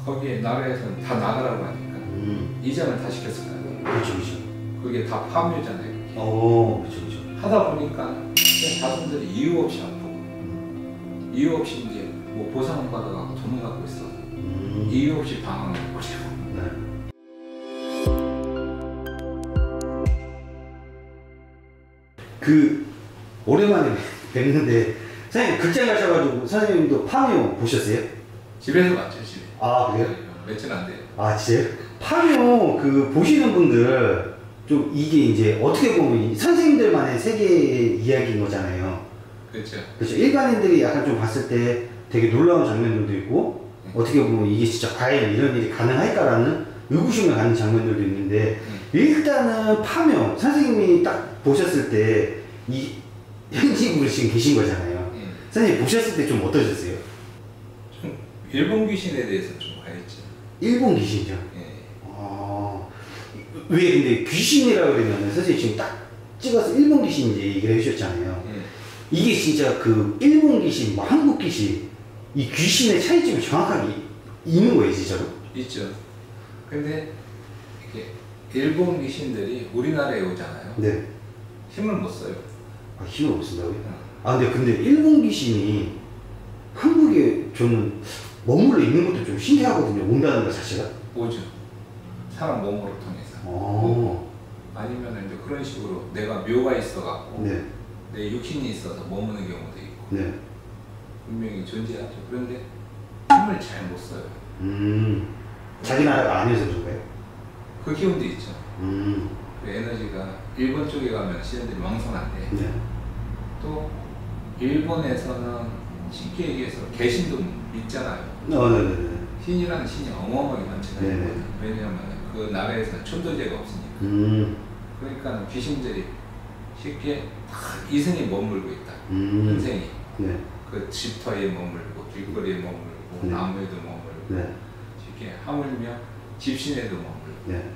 거기에 나라에서는 다 나가라고 하니까 이장을 다 시켰을 거예요. 그렇죠, 그렇죠. 그게 다 파묘잖아요. 그렇죠, 그렇죠. 하다 보니까 그냥 자손들이 이유 없이 아프고 이유 없이 이제 뭐 보상을 받아가고 돈을 갖고 있어 이유 없이 방황을 해버리고. 네. 오랜만에 뵙는데 선생님 극장 가셔가지고 선생님도 파묘 보셨어요? 집에서 봤죠, 집에. 그래요? 며칠 안 돼요. 진짜요? 파묘 보시는 분들 좀 이게 이제 어떻게 보면 선생님들만의 세계의 이야기인 거잖아요. 그렇죠. 그렇죠. 일반인들이 약간 좀 봤을 때 되게 놀라운 장면들도 있고 어떻게 보면 이게 진짜 과연 이런 일이 가능할까라는 의구심을 갖는 장면들도 있는데 일단은 파묘 선생님이 딱 보셨을 때 이 현직으로 지금 계신 거잖아요. 선생님 보셨을 때 좀 어떠셨어요? 좀 일본 귀신에 대해서 좀 알겠죠. 일본 귀신이죠? 왜 근데 귀신이라고 그러면 선생님 지금 딱 찍어서 일본 귀신 이제 얘기를 해주셨잖아요. 이게 진짜 일본 귀신, 한국 귀신 이 귀신의 차이점이 정확하게 있는 거예요, 진짜로? 있죠. 근데 이게 일본 귀신들이 우리나라에 오잖아요. 네. 힘을 못 써요. 힘을 못 쓴다고요? 근데 일본 귀신이 한국에 저는 머물러 있는 것도 좀 신기하거든요. 온다는 것 자체가. 오죠. 사람 몸으로 통해서. 아니면 이제 그런 식으로 내가 묘가 있어갖고 네. 내 육신이 있어서 머무는 경우도 있고. 네. 분명히 존재하죠. 그런데 힘을 잘 못 써요. 자기 나라가 아니어서 그런가요? 그 기운도 있죠. 그 에너지가 일본 쪽에 가면 신들이 왕성한데 네. 또 일본에서는 쉽게 얘기해서 개신도 믿잖아요. 네네네. 신이라는 신이 어마어마하게 많잖아요. 네네. 왜냐하면 그 나라에서는 천도제가 없으니까. 그러니까 귀신들이 쉽게 다 이승에 머물고 있다. 인생이. 네. 그 집터에 머물고 길거리에 머물고 네. 나무에도 머물고 네. 쉽게 하물며 집신에도 머물고. 네.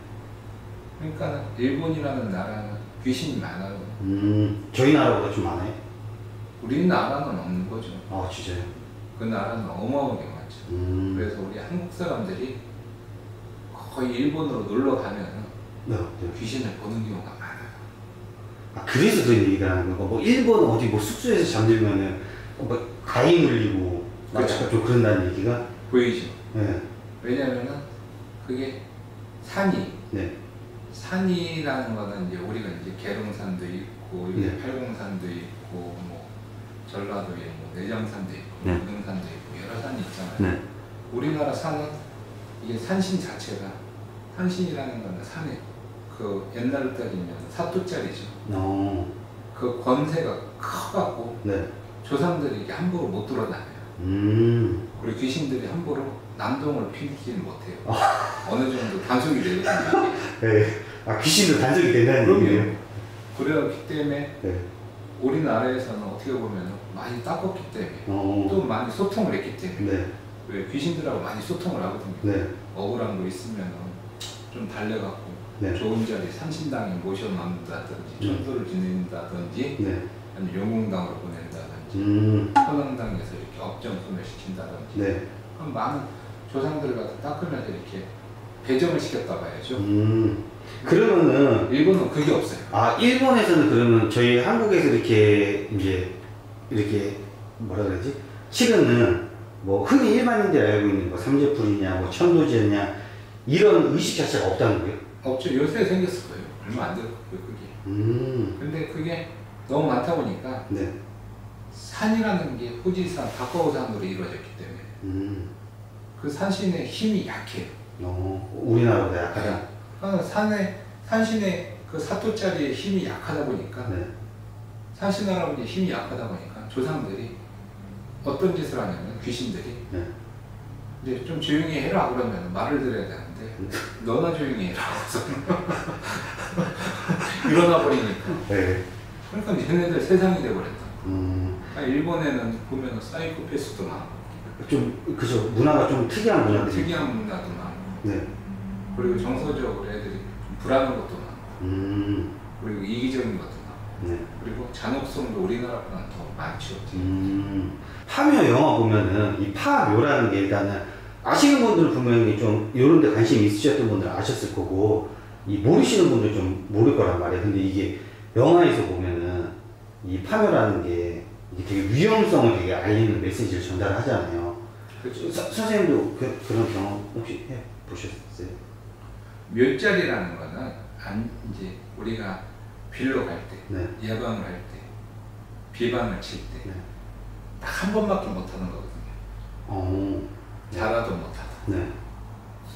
그러니까 일본이라는 나라는 귀신이 많아요. 저희 나라보다 좀 많아요? 우리나라는 없는 거죠. 진짜요? 그 나라는 어마어마하게 많죠. 그래서 우리 한국 사람들이 거의 일본으로 놀러 가면 네. 귀신을 보는 경우가 많아요. 그래서 그런 얘기가 하는 거고, 일본 어디 숙소에서 잠들면은 가위 물리고 그렇죠. 좀 그런다는 얘기가 보이죠. 네. 왜냐면은 그게 산이 네. 산이라는 거는 이제 우리가 이제 계룡산도 있고 네. 팔공산도 있고 뭐 전라도에 뭐 내장산도 있고 네. 무등산도 있고 여러 산이 있잖아요. 네. 우리나라 산은 이게 산신 자체가 산신이라는 건 산에 그 옛날로 따지면 사토짜리죠. 그 권세가 커갖고 네. 조상들이 이게 함부로 못 돌아다녀요. 그리고 귀신들이 함부로 난동을 피우지는 못해요. 어느 정도 단속이 되거든요. 네. 귀신도 단속이 된다는 얘기예요? 그렇기 때문에 네. 우리나라에서는 어떻게 보면 많이 닦았기 때문에 또 많이 소통을 했기 때문에 네. 왜 귀신들하고 많이 소통을 하거든요. 네. 억울한 거 있으면 좀 달래갖고 네. 좋은 자리 산신당에 모셔놓는다든지 전도를 지낸다든지 네. 아니면 영웅당으로 보낸다든지 선왕당에서 이렇게 업정 소멸시킨다든지 네. 그럼 많은 조상들 갖다 닦으면서 이렇게 배정을 시켰다 봐야죠. 그러면은 일본은 그게 없어요. 일본에서는 그러면 저희 한국에서 이렇게 이제 이렇게 뭐라 그러지? 치르는 흔히 일반인들이 알고 있는 삼재풀이냐 천도제냐 이런 의식 자체가 없다는 거예요? 없죠. 요새 생겼을 거예요. 얼마 안 됐고요, 그게. 근데 그게 너무 많다 보니까 네. 산이라는 게 후지산, 다카오산으로 이루어졌기 때문에 그 산신의 힘이 약해요. 우리나라보다 약하다? 산신의 그 사토짜리의 힘이 약하다 보니까 네. 산신 할아버지의 힘이 약하다 보니까 조상들이 어떤 짓을 하냐면 귀신들이 네. 이제 좀 조용히 해라 그러면 말을 들어야 되는데 너나 조용히 해라 일어나 버리니까. 네. 그러니까 얘네들 세상이 돼버렸다. 일본에는 보면 사이코패스도 많고 그죠. 문화가 좀 특이한 문화들이. 특이한 문화도 많고. 네. 그리고 정서적으로 애들이 좀 불안한 것도 많고. 그리고 이기적인 것도 많고. 네. 그리고 잔혹성도 우리나라보다는 더 많죠. 파묘 영화 보면은 이 파묘라는 게 일단은 아시는 분들은 분명히 좀 이런 데 관심이 있으셨던 분들은 아셨을 거고, 이 모르시는 분들 좀 모를 거란 말이에요. 근데 이게 영화에서 보면은 이 파묘라는 게 이게 되게 위험성을 되게 알리는 메시지를 전달하잖아요. 그렇죠. 선생님도 그런 경험 혹시 해 보셨어요? 묘자리라는 거는 이제 우리가 빌로 갈 때, 네. 예방을 할 때, 비방을 칠 때, 딱 한 번밖에 못 하는 거거든요. 잘하도 못하도. 네.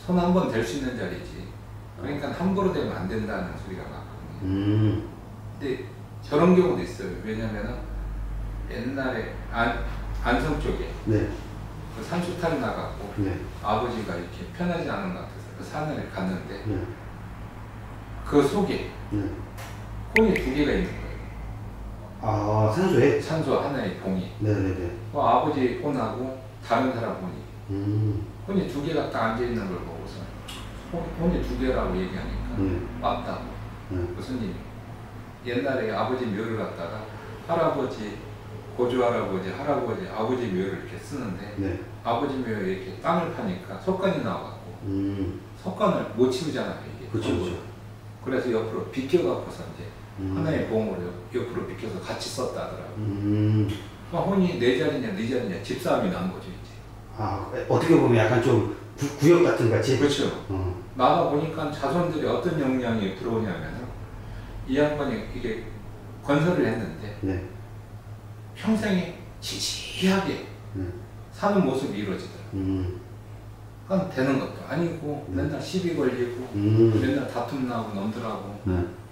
손 한 번 댈 수 있는 자리지. 그러니까 함부로 되면 안 된다는 소리가 많거든요. 근데 저런 경우도 있어요. 왜냐면은 옛날에 안성 쪽에 네. 그 산수탈 나갔고 네. 아버지가 이렇게 편하지 않은 것 같아서 그 산을 갔는데 네. 그 속에 네. 콩이 2개가 있는 거예요. 아, 산소에? 산소 하나의 봉이. 네네네. 그 아버지 폰하고 다른 사람 폰이. 폰이 2개가 딱 앉아있는 걸 보고서 폰이 2개라고 얘기하니까 맞다고. 그 스님이 옛날에 아버지 묘를 갖다가 할아버지, 고조할아버지, 할아버지, 아버지 묘를 이렇게 쓰는데 네. 아버지 묘에 이렇게 땅을 파니까 석관이 나와갖고 석관을 못 치우잖아요 이게. 그렇죠. 그래서 옆으로 비껴갖고서 이제 하나의 봉으로 옆으로 비껴서 같이 썼다 하더라고요. 그러니까 혼이 내 자리냐 네 자리냐 집싸움이 난 거죠 이제. 아, 어떻게 보면 약간 좀 구역 같은 같이? 그렇죠. 나가 보니까 자손들이 어떤 영향이 들어오냐면 이 양반이 이게 건설을 했는데 네. 평생에 지지하게 사는 모습이 이루어지더라고요. 그건 되는 것도 아니고 맨날 시비 걸리고 맨날 다툼 나고 놈들하고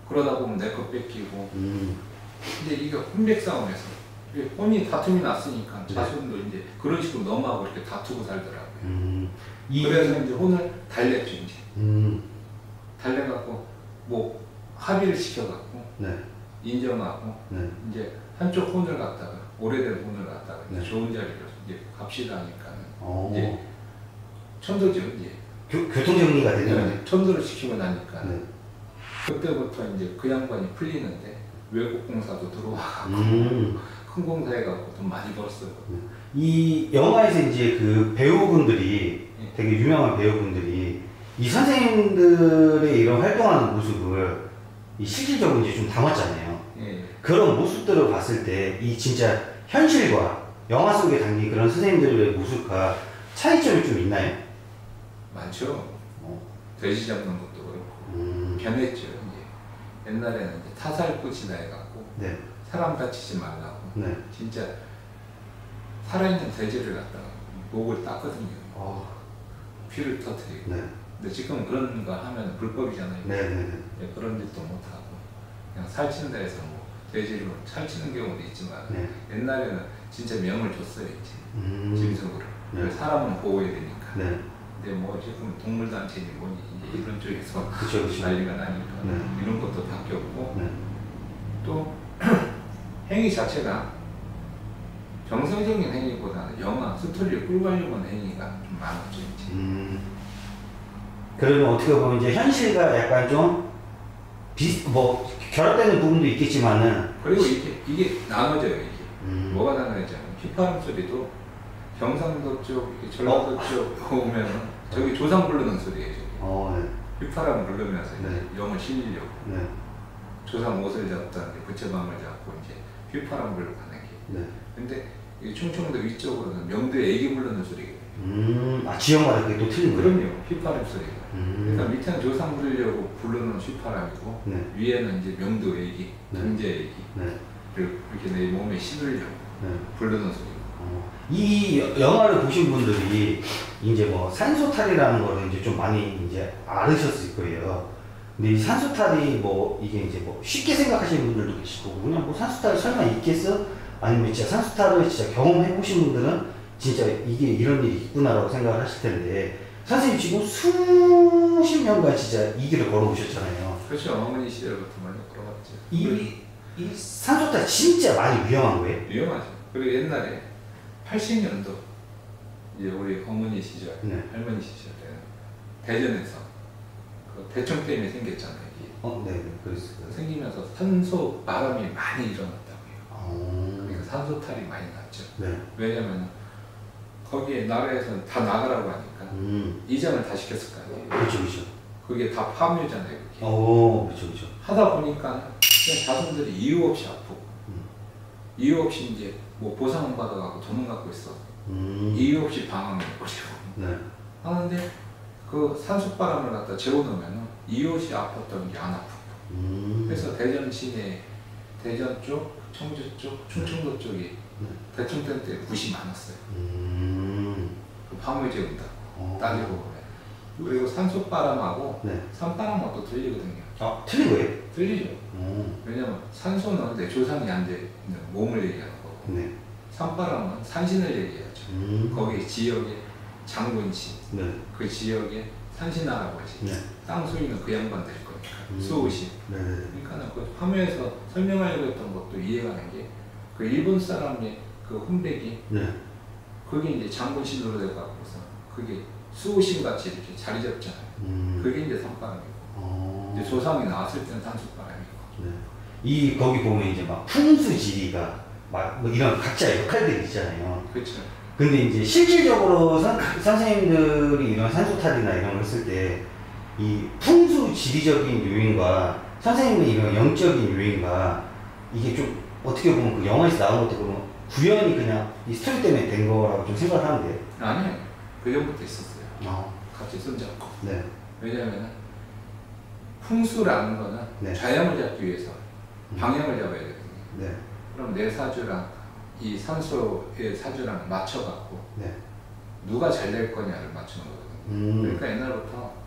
그러다 보면 내 거 뺏기고 이제 이게 혼맥 싸움에서 혼이 다툼이 났으니까 자손도 이제 그런 식으로 넘어가고 이렇게 다투고 살더라고요. 그래서 이제 혼을 달랬죠 이제. 달래갖고 뭐 합의를 시켜갖고 인정하고 이제 한쪽 혼을 갖다가 오래된 혼을 갖다가 이제 좋은 자리로 이제 갑시다 하니까는 이제 천도죠 이제. 교통정리가 되는 거죠. 천도를 시키고 나니까 그때부터 이제 그 양반이 풀리는데 외국 공사도 들어와갖고 큰 공사해갖고 돈 많이 벌었어요. 이 영화에서 이제 그 배우분들이 되게 유명한 배우분들이 이 선생님들의 이런 활동하는 모습을 이 실질적으로 이제 좀 담았잖아요. 그런 모습들을 봤을 때 이 진짜 현실과 영화 속에 담긴 그런 선생님들의 모습과 차이점이 좀 있나요? 많죠. 돼지 잡는 것도 그렇고 변했죠. 이제 옛날에는 이제 타살꾼이다 해갖고 사람 다치지 말라고 진짜 살아있는 돼지를 갖다가 목을 땄거든요. 피를 터뜨리고. 근데 지금 그런 거 하면 불법이잖아요. 그런 짓도 못하고 그냥 살치는 데에서 뭐 돼지로 살치는 경우도 있지만 옛날에는 진짜 명을 줬어요 이제 짐승으로. 사람은 보호해야 되니까. 근데 뭐 지금 동물단체니 뭐니 이제 이런 쪽에서 난리가 나니까 이런 것도 바뀌었고 또 행위 자체가 정상적인 행위보다는 영화 스토리를 끌고 가려고 하는 행위가 좀 많았죠 이제. 그러면 어떻게 보면 이제 현실과 약간 좀 뭐 결합되는 부분도 있겠지만은 그리고 이게 나눠져요 이게. 뭐가 나눠지냐면 휘파람 소리도 경상도 쪽, 전라도 쪽 오면은 저기 조상 부르는 소리예요. 휘파람 부르면서 이제 영을 실리려고 조상 옷을 잡다 부채밤을 잡고 이제 휘파람 부르고 하는 게. 근데 이 충청도 위쪽으로는 명도에 애기 부르는 소리예요. 아, 지역마다 그게 또 틀린 거예요? 그럼요. 휘파람 소리가. 그러니까 밑에는 조상 부르려고 부르는 휘파람이고 위에는 이제 명도 애기, 경제 애기를 이렇게 내 몸에 심으려고 부르는 소리고. 이 영화를 보신 분들이 이제 뭐 산소탈이라는 거를 이제 좀 많이 이제 알으셨을 거예요. 근데 이 산소탈이 뭐 이게 이제 뭐 쉽게 생각하시는 분들도 계시고 그냥 뭐 산소탈이 설마 있겠어? 아니면 진짜 산소탈을 진짜 경험해 보신 분들은 진짜 이게 이런 일이 있구나라고 생각을 하실 텐데 선생님 지금 수십 년간 진짜 이 길을 걸어오셨잖아요. 그렇죠. 어머니 시절부터 많이 걸어봤죠. 이 산소탈 진짜 많이 위험한 거예요? 위험하죠. 그리고 옛날에 80년도 이제 우리 어머니 시절, 할머니 시절 때는 대전에서 그 대청 때문에 생겼잖아요. 이게. 그랬어요. 생기면서 산소 바람이 많이 일어났다고요. 그러니까 산소탈이 많이 났죠. 왜냐면 거기에 나라에서는 다 나가라고 하니까 이전을 다 시켰을 거 아니에요. 그렇죠, 그렇죠. 그게 다 파묘잖아요. 그게. 그렇죠, 그렇죠. 하다 보니까 그냥 자손들이 이유 없이 아프고 이유 없이 이제 뭐 보상 받아가고 돈을 갖고 있어. 이유 없이 방황을 해버리고. 네. 하는데 그 산소바람을 갖다 재워놓으면 이유 없이 아팠던 게 안 아프고. 그래서 대전 시내, 대전 쪽, 청주 쪽, 충청도 쪽이 대청전 때 굿이 많았어요. 그 파묘 재운다. 따지고 보면. 그리고 산소바람하고 네. 산바람하고 또 틀리거든요. 틀린 거예요? 틀리죠. 왜냐면 산소는 내 조상이 앉아 있는 몸을 얘기하는 거고, 네. 산바람은 산신을 얘기하죠. 거기 지역의 장군신, 네. 그 지역의 산신할아버지, 네. 땅 수인은 그 양반들일 거니까, 수호신. 네. 그러니까 그 화면에서 설명하려고 했던 것도 이해가 가는 게, 그 일본 사람의 그 훈백이, 네. 그게 이제 장군신으로 돼갖고서, 그게 수호신 같이 이렇게 자리 잡잖아요. 그게 이제 산바람이고, 이제 조상이 나왔을 때는 산소바람이고. 네. 거기 보면 이제 막 풍수지리가 막 뭐 이런 각자 역할들이 있잖아요. 그렇죠. 근데 이제 실질적으로 선생님들이 이런 산소탈이나 이런 걸 했을 때 이 풍수 지리적인 요인과 선생님의 이런 영적인 요인과 이게 좀 어떻게 보면 그 영화에서 나온 것도 보면 구현이 그냥 이 스토리 때문에 된 거라고 좀 생각을 하는데. 아니요. 그 전부터 있었어요. 같이 손잡고. 네. 왜냐하면 풍수라는 거는 네. 좌양을 잡기 위해서 방향을 잡아야 되거든요. 네. 그럼 내 사주랑 이 산소의 사주랑 맞춰갖고 네. 누가 잘 될 거냐를 맞추는 거거든요. 그러니까 옛날부터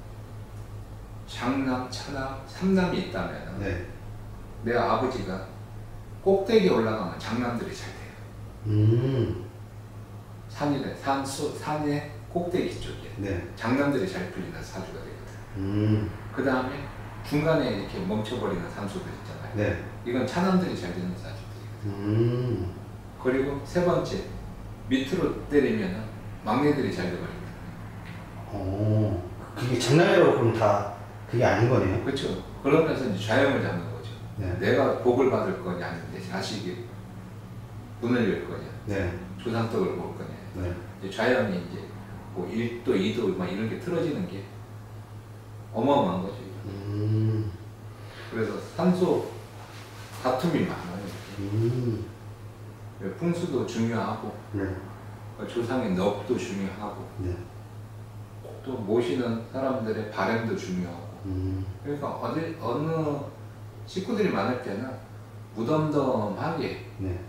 장남, 차남, 삼남이 있다면 네. 내 아버지가 꼭대기에 올라가면 장남들이 잘 돼요. 산의 꼭대기 쪽에 네. 장남들이 잘 풀리는 사주가 되거든요. 그 다음에 중간에 이렇게 멈춰버리는 산소들 있잖아요. 네. 이건 차남들이 잘 되는 사주들이거든요. 그리고 세 번째, 밑으로 때리면 막내들이 잘 돼버립니다. 그게 장난이라고 그러면 다 그게 아닌 거네요? 그렇죠. 그러면서 이제 좌영을 잡는 거죠. 네. 내가 복을 받을 거냐, 아니면 내 자식이 문을 열 거냐, 네. 조상떡을 볼 거냐. 네. 이제 좌영이 이제 뭐 1도, 2도 막 이런 게 틀어지는 게 어마어마한 거죠. 그래서 산소 다툼이 많아요. 풍수도 중요하고, 네. 조상의 넋도 중요하고, 네. 또 모시는 사람들의 바램도 중요하고. 그러니까 어느 식구들이 많을 때는 무덤덤하게 네.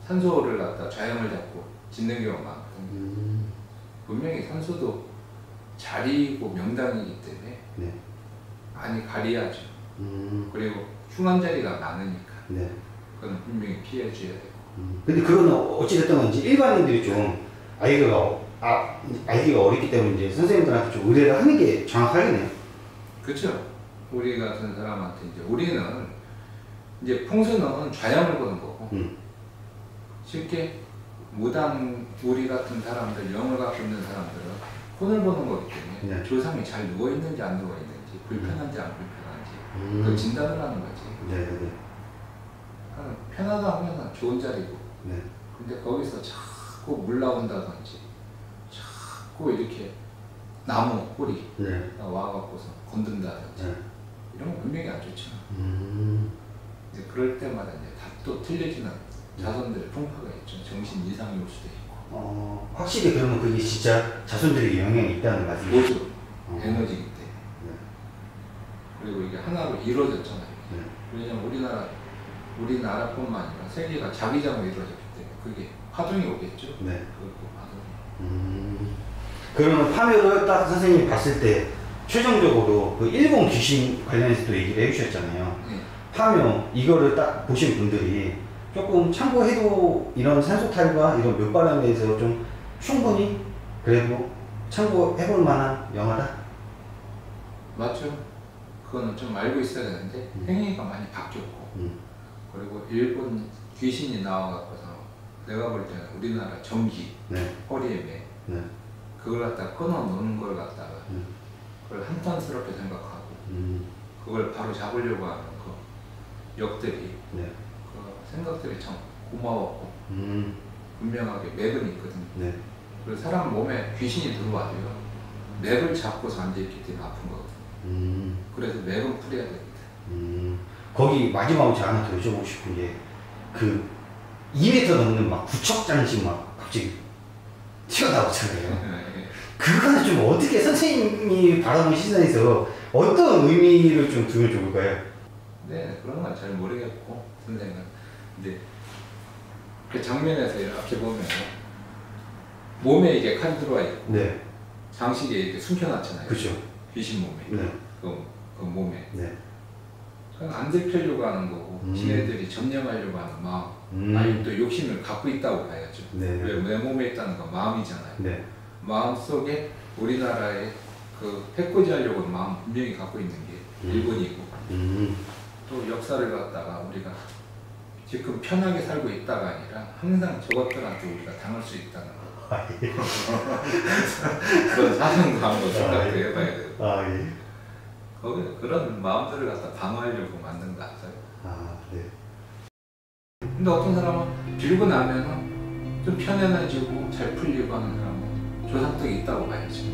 산소를 갖다 좌영을 잡고 짓는 경우가 많거든요. 분명히 산소도 자리고 명당이기 때문에 네. 많이 가려야죠. 그리고 흉한 자리가 많으니까 네. 그건 분명히 피해줘야 되고. 근데 그거는 어찌됐든 건지 일반인들이 좀 알기가 어렵기 때문에 이제 선생님들한테 좀 의뢰를 하는 게 정확하겠네요. 그렇죠. 우리 같은 사람한테 이제 우리는 이제 풍수는 좌영을 보는 거고 쉽게 무당 우리 같은 사람들, 영을 갖고 있는 사람들은 혼을 보는 거기 때문에 네. 조상이 잘 누워 있는지 안 누워 있는지, 불편한지 안 불편한지 그 진단을 하는 거지. 네. 편하다 하면 좋은 자리고. 네. 근데 거기서 자꾸 물 나온다든지, 자꾸 이렇게 나무 뿌리 네. 와갖고서 건든다든지, 네. 이런 건 분명히 안 좋죠. 이제 그럴 때마다 이제 다 또 틀려지는 자손들의 풍파가 있죠. 정신 이상이 올 수도 있고. 확실히 그러면 그게 진짜 자손들에게 영향이 있다는 말씀이죠? 모두 에너지이기 때문에. 네. 그리고 이게 하나로 이루어졌잖아요. 네. 왜냐면 우리나라뿐만 아니라 세계가 자기장으로 이루어졌기 때문에 그게 파동이 오겠죠. 네. 그것도 파동이. 그러면 파묘를 딱 선생님이 봤을 때 최종적으로 그 일본 귀신 관련해서 또 얘기를 해주셨잖아요. 네. 파묘 이거를 딱 보신 분들이 조금 참고해도 이런 산소탈과 이런 묘바람에 대해서 좀 충분히 그래도 참고해볼 만한 영화다? 맞죠. 그거는 좀 알고 있어야 되는데 행위가 많이 바뀌었고 그리고 일본 귀신이 나와갖고서 내가 볼 때는 우리나라 전기 네. 허리에 매 네. 그걸 갖다 끊어 놓는 걸 갖다가 그걸 한탄스럽게 생각하고 그걸 바로 잡으려고 하는 그 역들이 네. 그 생각들이 참 고마웠고 분명하게 맥은 있거든요. 네. 그리고 사람 몸에 귀신이 들어와도요. 맥을 잡고서 앉아있기 때문에 아픈 거거든요. 그래서 맥은 풀어야 됩니다. 거기 마지막으로 제가 하나 더 여쭤보고 싶은 게 그 2m 넘는 막 구척장식 막 갑자기 튀어나오잖아요. 그거는 좀 어떻게 선생님이 바라본 시선에서 어떤 의미를 좀 두면 좋을까요? 네, 그런 건 잘 모르겠고 선생님은 근데 그 장면에서 이렇게 보면 몸에 이게 칼 들어와 있고 네. 장식에 이렇게 숨겨놨잖아요. 그렇죠. 귀신 몸에. 네. 그 몸에. 네. 안 들키려고 하는 거고 지네들이 점령하려고 하는 마음 아니 또 욕심을 갖고 있다고 봐야죠. 네. 왜 내 몸에 있다는 건 마음이잖아요. 네. 마음속에 우리나라의 그 해코지하려고 하는 마음 분명히 갖고 있는 게 일본이고 또 역사를 갖다가 우리가 지금 편하게 살고 있다가 아니라 항상 저것들한테 우리가 당할 수 있다는 거. 그런 사상도 한번 생각도 해봐야 돼요. 예. 거기 그런 마음들을 갖다 방어하려고 만든 것 같아요. 네. 근데 어떤 사람은 빌고 나면은 좀 편안해지고 잘 풀리고 하는 사람은 조상덕이 있다고 봐야죠.